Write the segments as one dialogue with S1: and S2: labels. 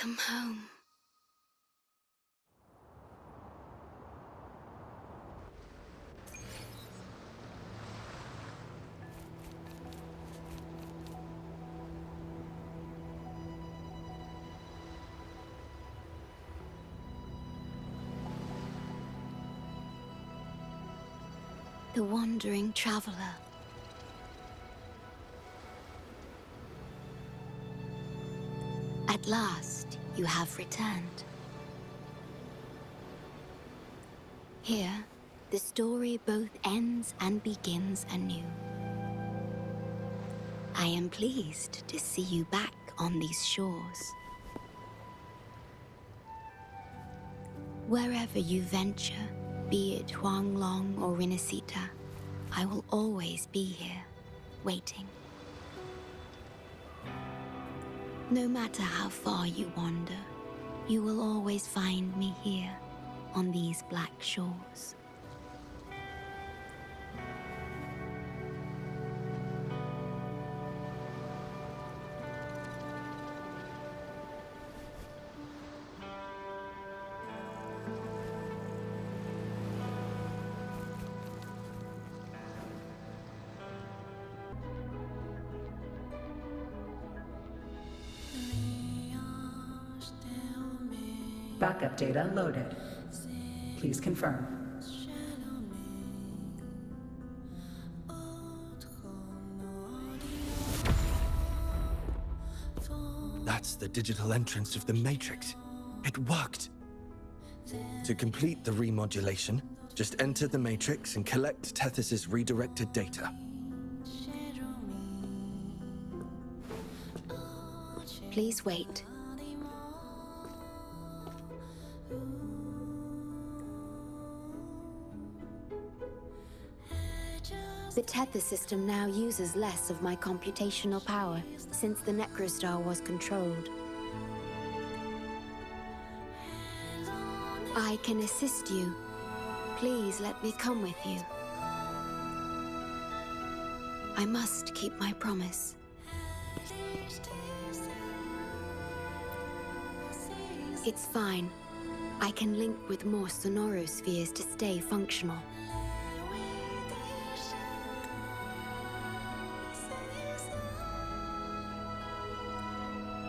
S1: Welcome home. The wandering traveler. At last, you have returned. Here, the story both ends and begins anew. I am pleased to see you back on these shores. Wherever you venture, be it Huanglong or Rinasita, I will always be here, waiting. No matter how far you wander, you will always find me here, on these black shores.
S2: Backup data loaded. Please confirm.
S3: That's the digital entrance of the Matrix. It worked. To complete the remodulation, just enter the Matrix and collect Tethys' redirected data.
S1: Please wait. The Tether system now uses less of my computational power since the Necrostar was controlled. I can assist you. Please let me come with you. I must keep my promise. It's fine. I can link with more sonorospheres to stay functional.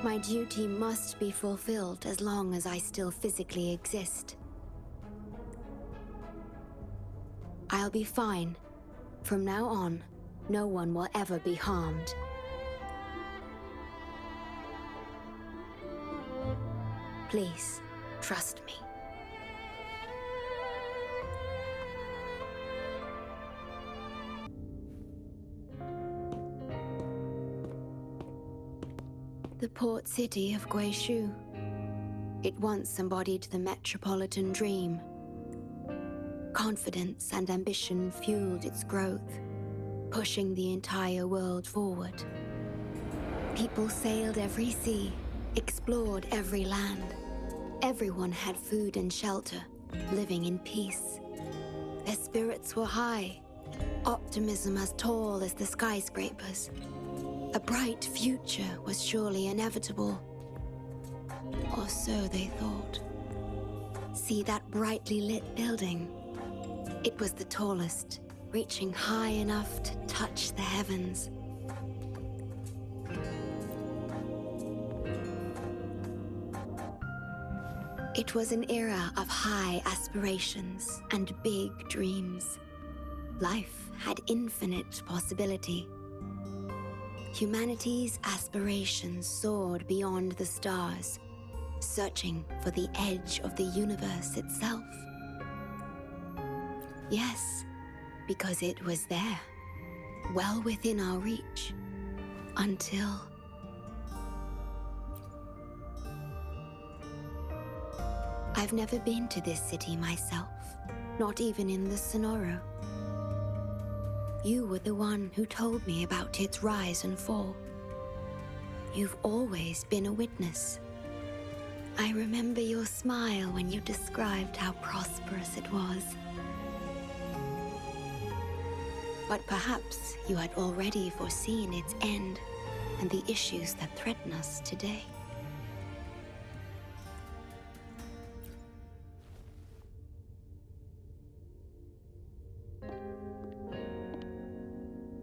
S1: My duty must be fulfilled as long as I still physically exist. I'll be fine. From now on, no one will ever be harmed. Please, trust me. The port city of Guizhou. It once embodied the metropolitan dream. Confidence and ambition fueled its growth, pushing the entire world forward. People sailed every sea, explored every land. Everyone had food and shelter, living in peace. Their spirits were high, optimism as tall as the skyscrapers. A bright future was surely inevitable. Or so they thought. See that brightly lit building? It was the tallest, reaching high enough to touch the heavens. It was an era of high aspirations and big dreams. Life had infinite possibility. Humanity's aspirations soared beyond the stars, searching for the edge of the universe itself. Yes, because it was there, well within our reach, until... I've never been to this city myself, not even in the Sonoro. You were the one who told me about its rise and fall. You've always been a witness. I remember your smile when you described how prosperous it was. But perhaps you had already foreseen its end and the issues that threaten us today.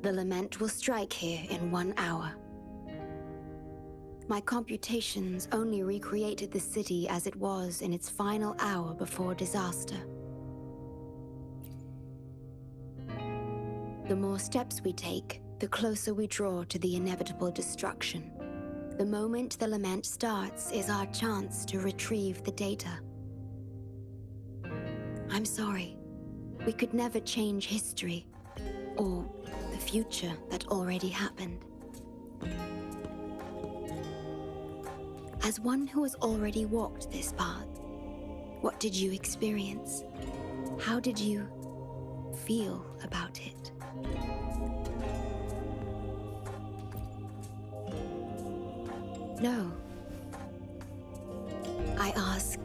S1: The lament will strike here in 1 hour. My computations only recreated the city as it was in its final hour before disaster. The more steps we take, the closer we draw to the inevitable destruction. The moment the lament starts is our chance to retrieve the data. I'm sorry. We could never change history, or the future that already happened. As one who has already walked this path, what did you experience? How did you feel about it? No. I ask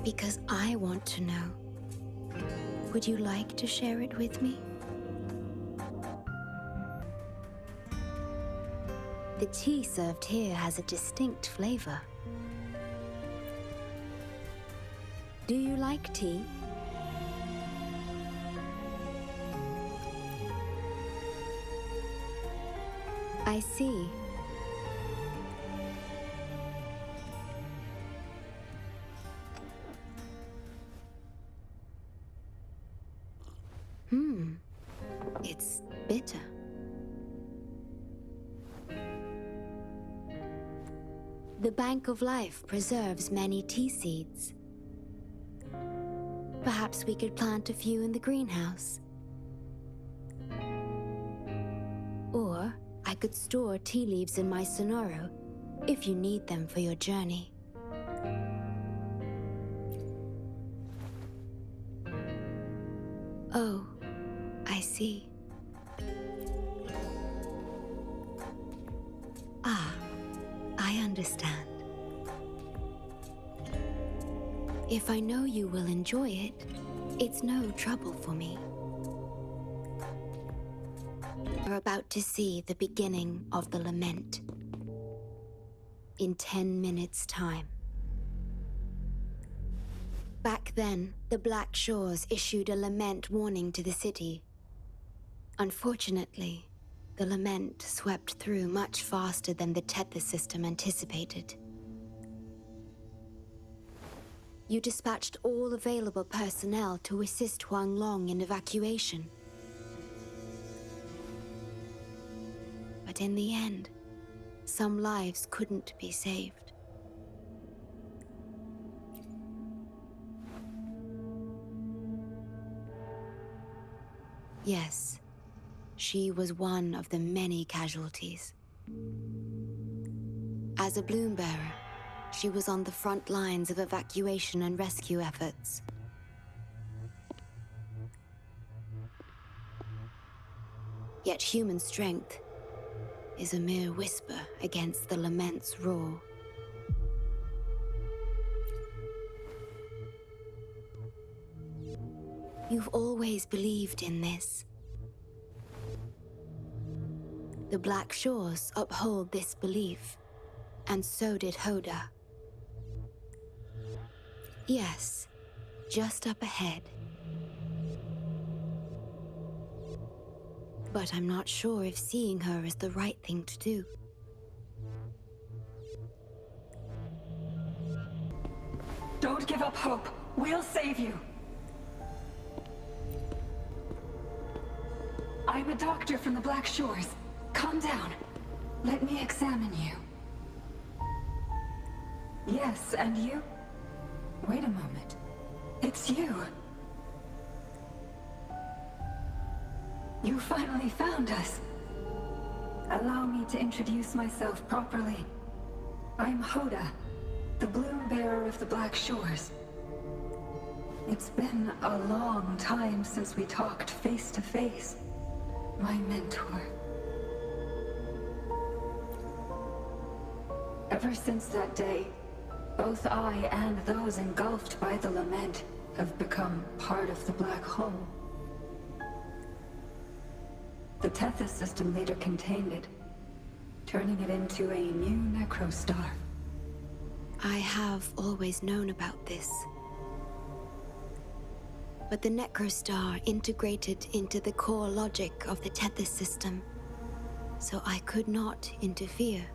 S1: because I want to know. Would you like to share it with me? The tea served here has a distinct flavor. Do you like tea? I see. It's bitter. The Bank of Life preserves many tea seeds. Perhaps we could plant a few in the greenhouse. Or I could store tea leaves in my sonoro if you need them for your journey. Oh, I see. I understand. If I know you will enjoy it, it's no trouble for me. We're about to see the beginning of the lament. In 10 minutes' time. Back then, the Black Shores issued a lament warning to the city. Unfortunately, the lament swept through much faster than the Tethys system anticipated. You dispatched all available personnel to assist Huang Long in evacuation. But in the end, some lives couldn't be saved. Yes. She was one of the many casualties. As a bloom bearer, she was on the front lines of evacuation and rescue efforts. Yet human strength is a mere whisper against the lament's roar. You've always believed in this. The Black Shores uphold this belief, and so did Hoda. Yes, just up ahead. But I'm not sure if seeing her is the right thing to do.
S2: Don't give up hope. We'll save you. I'm a doctor from the Black Shores. Calm down. Let me examine you. Yes, and you? Wait a moment. It's you. You finally found us. Allow me to introduce myself properly. I'm Hoda, the bloom bearer of the Black Shores. It's been a long time since we talked face to face, my mentor. Ever since that day, both I and those engulfed by the lament have become part of the black hole. The Tethys system later contained it, turning it into a new necrostar.
S1: I have always known about this. but the Necrostar integrated into the core logic of the Tethys system, so I could not interfere.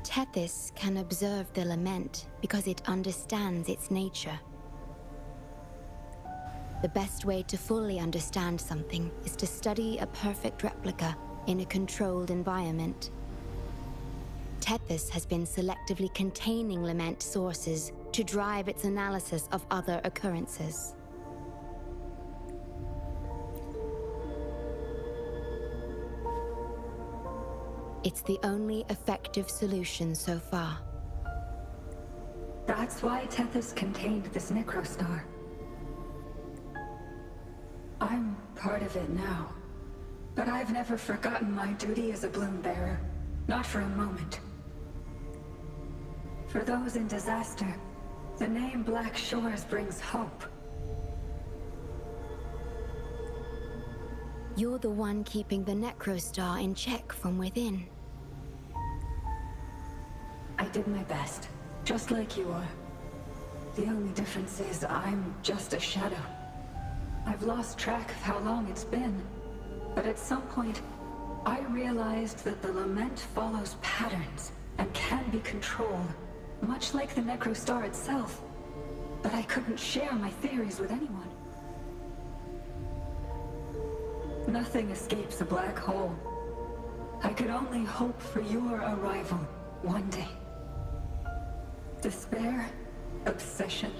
S1: Tethys can observe the lament because it understands its nature. The best way to fully understand something is to study a perfect replica in a controlled environment. Tethys has been selectively containing lament sources to drive its analysis of other occurrences. It's the only effective solution so far.
S2: That's why Tethys contained this Necrostar. I'm part of it now. But I've never forgotten my duty as a bloom bearer. Not for a moment. For those in disaster, the name Black Shores brings hope.
S1: You're the one keeping the Necrostar in check from within.
S2: I did my best, just like you are. The only difference is I'm just a shadow. I've lost track of how long it's been, but at some point, I realized that the lament follows patterns and can be controlled, much like the Necrostar itself. But I couldn't share my theories with anyone. Nothing escapes a black hole. I could only hope for your arrival one day. Despair, obsession,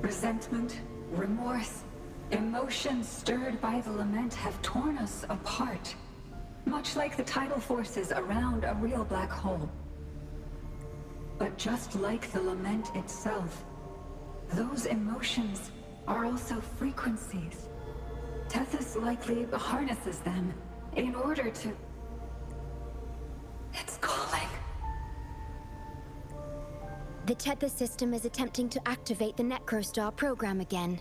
S2: resentment, remorse, emotions stirred by the lament have torn us apart, much like the tidal forces around a real black hole. But just like the lament itself, those emotions are also frequencies. Tethys likely harnesses them in order to... It's calling.
S1: The Tethys system is attempting to activate the Necrostar program again.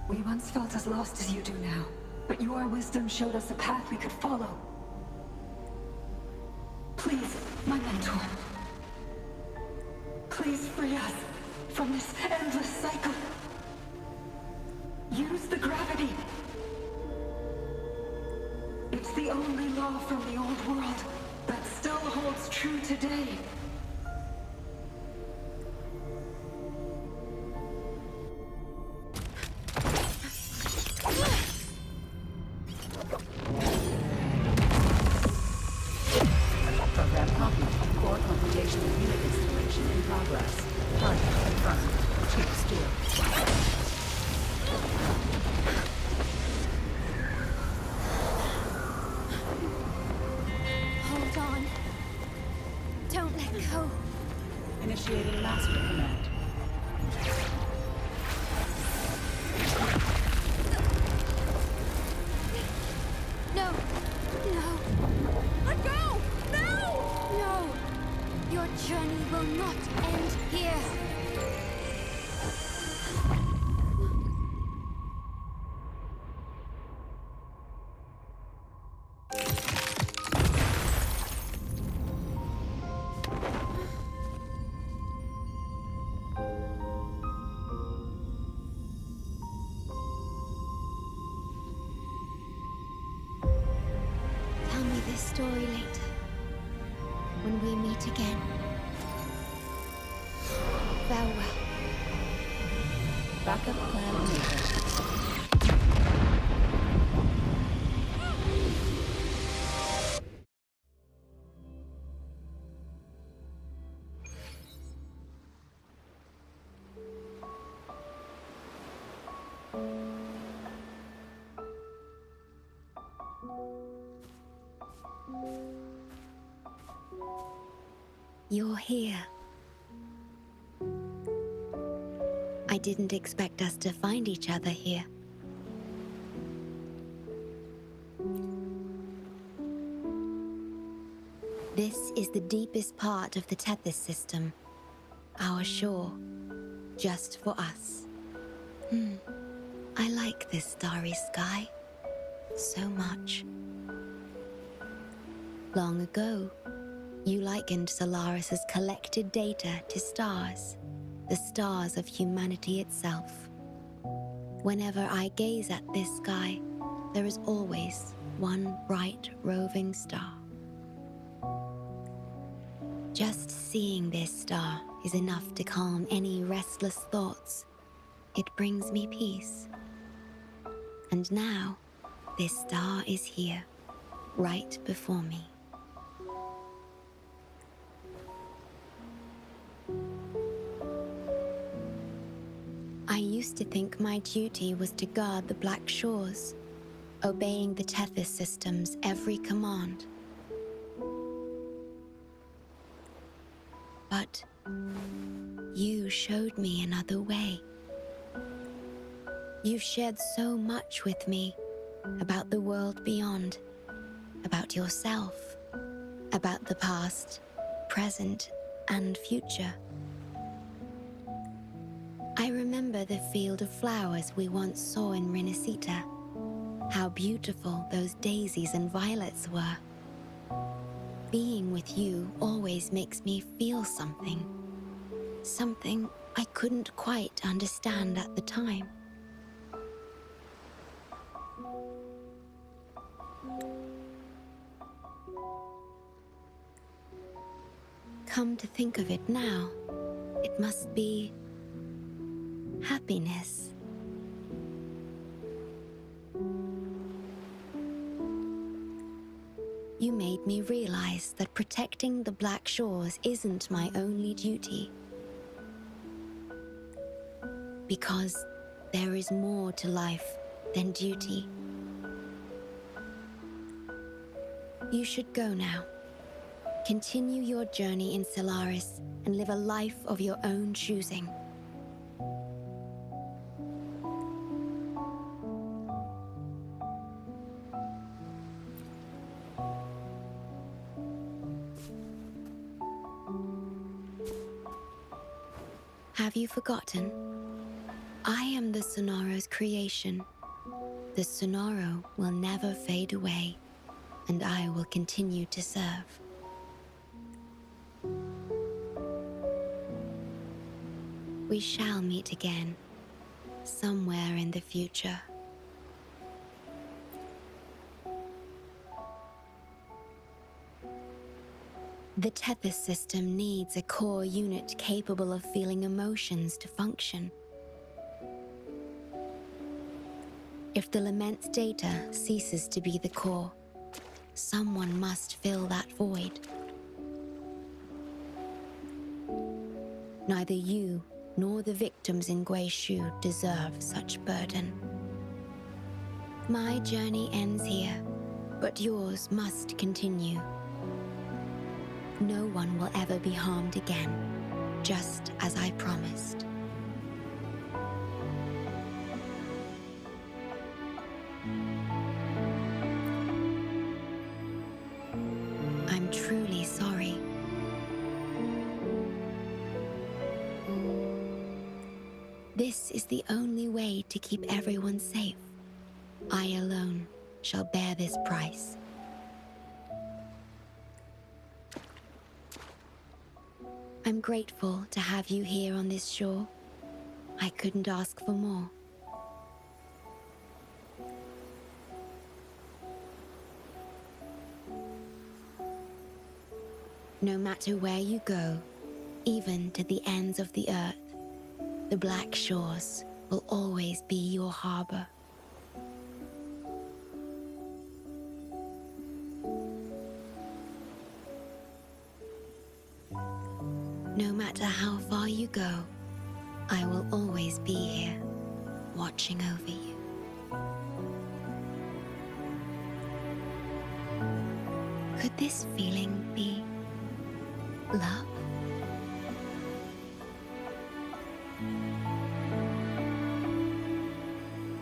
S2: We once felt as lost as you do now, but your wisdom showed us a path we could follow. Please, my mentor. Please free us from this endless cycle. Use the gravity. It's the only law from the old world that still holds true today.
S4: Program copy. Core computation unit installation in progress. Target confirmed. Chip stored.
S1: Hold on. Don't let go.
S4: Initiating master command.
S1: No. No. Let go! No! No. Your journey will not end here. Tell me this story later, when we meet again. Farewell.
S4: Backup plan enabled.
S1: You're here. I didn't expect us to find each other here. This is the deepest part of the Tethys system. Our shore. Just for us. I like this starry sky. So much. Long ago, you likened Solaris's collected data to stars. the stars of humanity itself. Whenever I gaze at this sky, there is always one bright roving star. Just seeing this star is enough to calm any restless thoughts. It brings me peace. And now, this star is here, right before me. I used to think my duty was to guard the Black Shores, obeying the Tethys system's every command. But you showed me another way. You've shared so much with me about the world beyond, about yourself, about the past, present, and future. I remember the field of flowers we once saw in Renacita. How beautiful those daisies and violets were. Being with you always makes me feel something. Something I couldn't quite understand at the time. Come to think of it now, it must be happiness. You made me realize that protecting the Black Shores isn't my only duty. Because there is more to life than duty. You should go now. Continue your journey in Solaris and live a life of your own choosing. Have you forgotten? I am the Sonora's creation. The Sonoro will never fade away, and I will continue to serve. We shall meet again, somewhere in the future. The Tethys system needs a core unit capable of feeling emotions to function. If the Lament's data ceases to be the core, someone must fill that void. Neither you nor the victims in Guishu deserve such burden. My journey ends here, but yours must continue. No one will ever be harmed again, just as I promised. I'm truly sorry. This is the only way to keep everyone safe. I alone shall bear this price. I'm grateful to have you here on this shore. I couldn't ask for more. No matter where you go, even to the ends of the earth, the Black Shores will always be your harbor. No matter how far you go, I will always be here, watching over you. Could this feeling be love?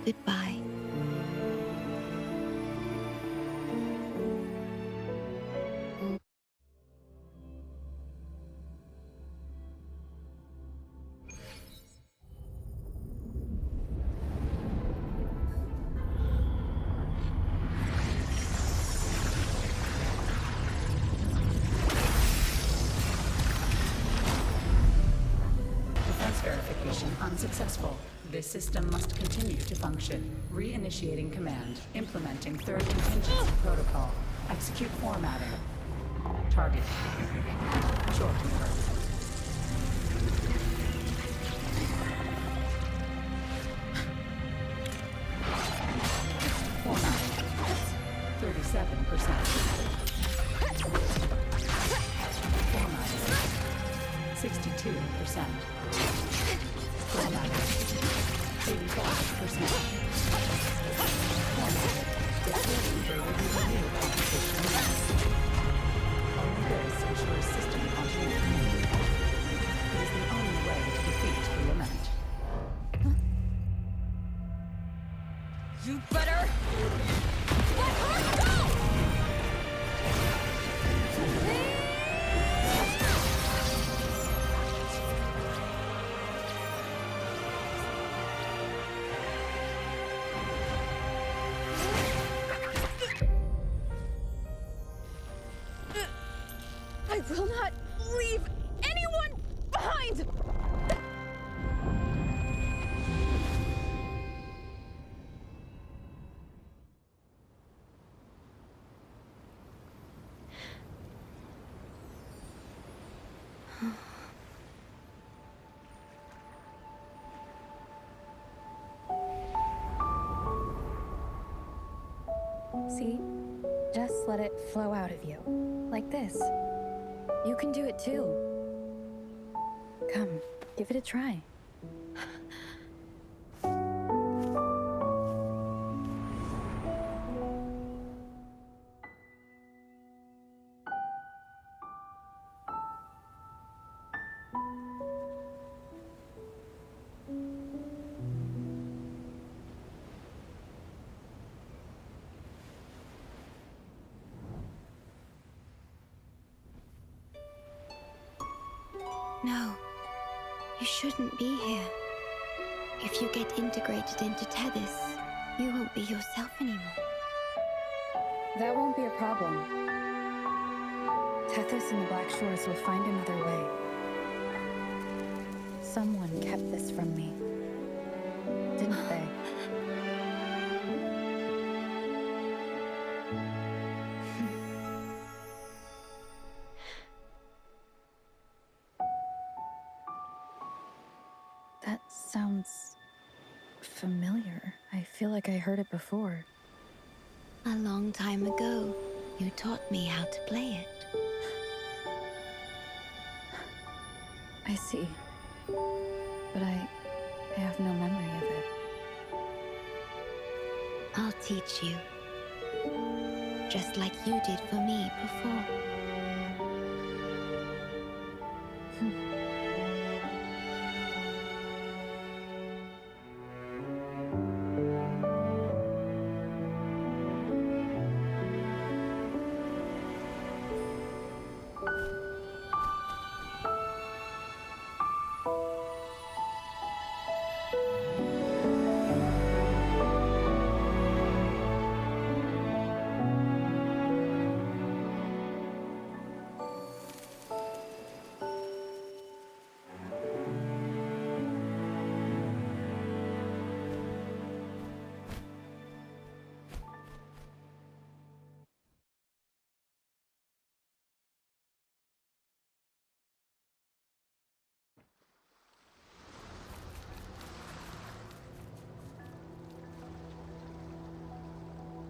S1: Goodbye.
S4: This system must continue to function. Reinitiating command. Implementing third contingency protocol. Execute formatting. Target. Shorekeeper. Formatting. 37%. Formatting. 62%. Formatting. 85%. Formatting. The Breedkeeper will be renewed on completion. Only this ensures system continuity. It is the only way to defeat the lament.
S5: You better let her go! I will not leave anyone behind!
S6: See? Just let it flow out of you. Like this. You can do it too. Come, give it a try.
S1: No, you shouldn't be here. If you get integrated into Tethys, you won't be yourself anymore.
S6: That won't be a problem. Tethys and the Black Shores will find another way. Someone kept this from me. Didn't they? That sounds familiar. I feel like I heard it before.
S1: A long time ago, you taught me how to play it.
S6: I see. But I have no memory of it.
S1: I'll teach you. Just like you did for me before.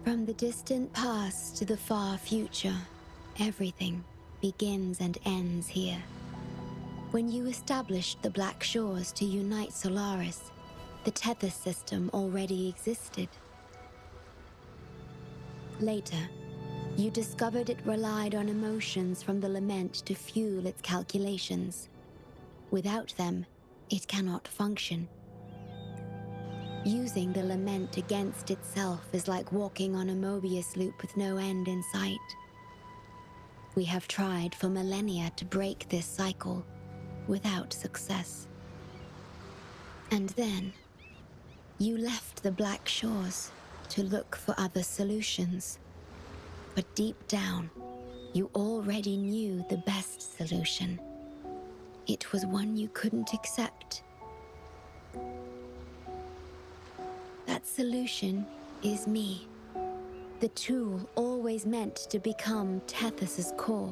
S1: From the distant past to the far future, everything begins and ends here. When you established the Black Shores to unite Solaris, the Tethys system already existed. Later, you discovered it relied on emotions from the Lament to fuel its calculations. Without them, it cannot function. Using the Lament against itself is like walking on a Mobius loop with no end in sight. We have tried for millennia to break this cycle, without success. And then, you left the Black Shores to look for other solutions. But deep down, you already knew the best solution. It was one you couldn't accept. That solution is me. The tool always meant to become Tethys's core.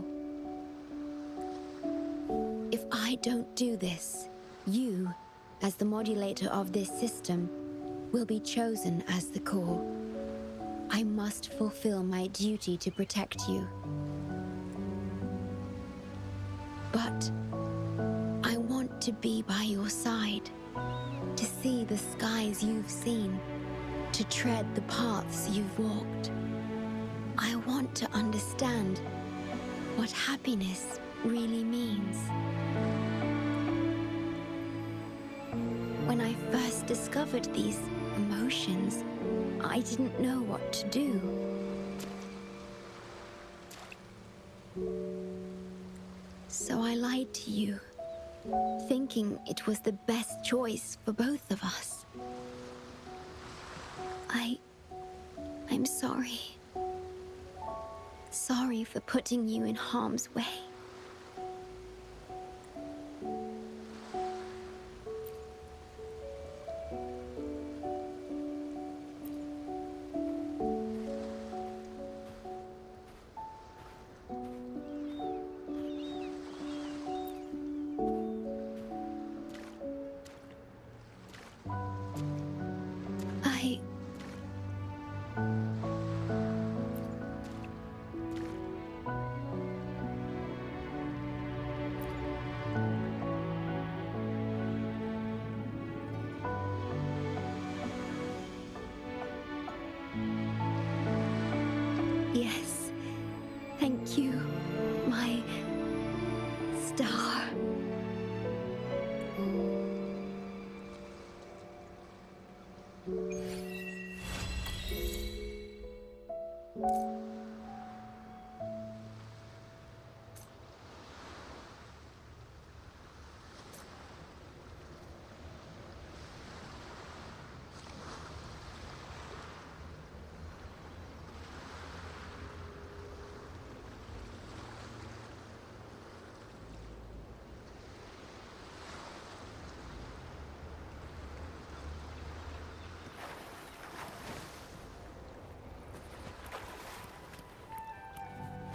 S1: If I don't do this, you, as the modulator of this system, will be chosen as the core. I must fulfill my duty to protect you. But I want to be by your side, to see the skies you've seen, to tread the paths you've walked. I want to understand what happiness really means. When I first discovered these emotions, I didn't know what to do. So I lied to you, thinking it was the best choice for both of us. I'm sorry. Sorry for putting you in harm's way. Yes, thank you, my star.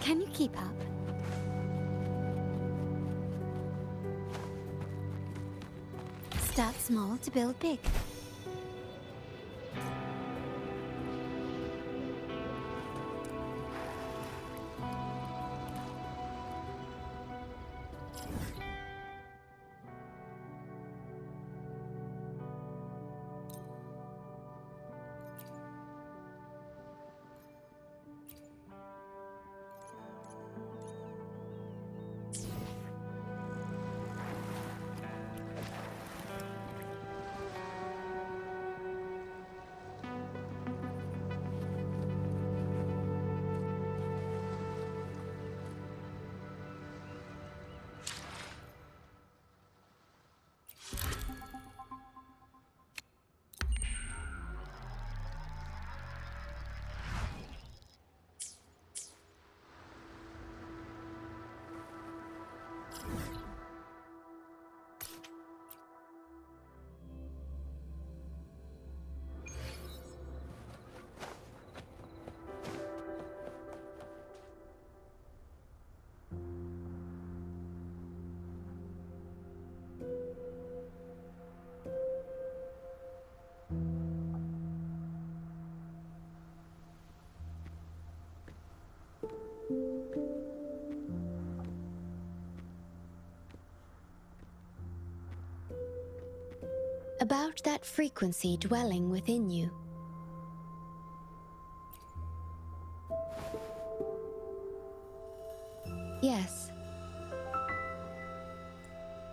S1: Can you keep up? Start small to build big. About that frequency dwelling within you. Yes.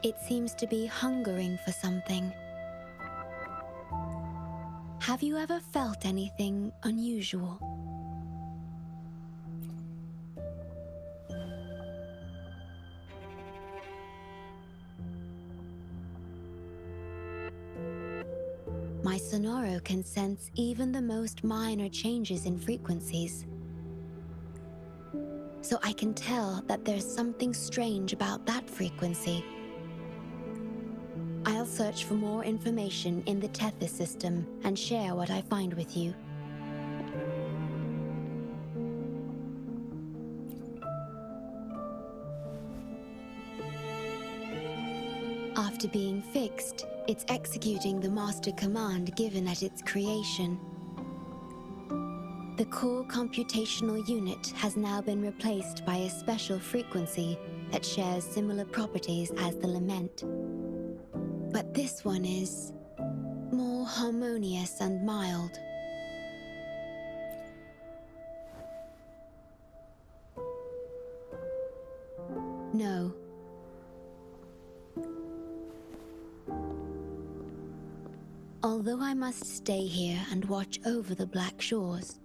S1: It seems to be hungering for something. Have you ever felt anything unusual? My Sonoro can sense even the most minor changes in frequencies. So I can tell that there's something strange about that frequency. I'll search for more information in the Tethys system and share what I find with you. After being fixed, it's executing the master command given at its creation. The core computational unit has now been replaced by a special frequency that shares similar properties as the lament. But this one is more harmonious and mild. No. Although I must stay here and watch over the Black Shores,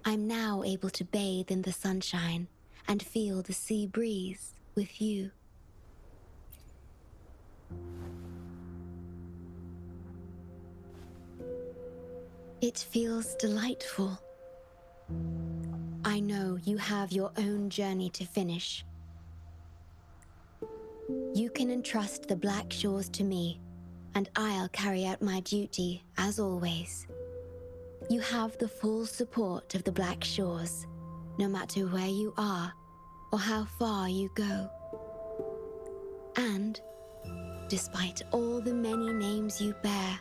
S1: I'm now able to bathe in the sunshine and feel the sea breeze with you. It feels delightful. I know you have your own journey to finish. You can entrust the Black Shores to me, and I'll carry out my duty, as always. You have the full support of the Black Shores, no matter where you are or how far you go. And, despite all the many names you bear,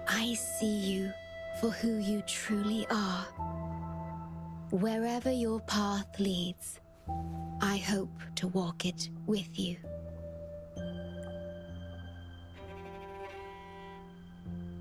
S1: I see you for who you truly are. Wherever your path leads, I hope to walk it with you.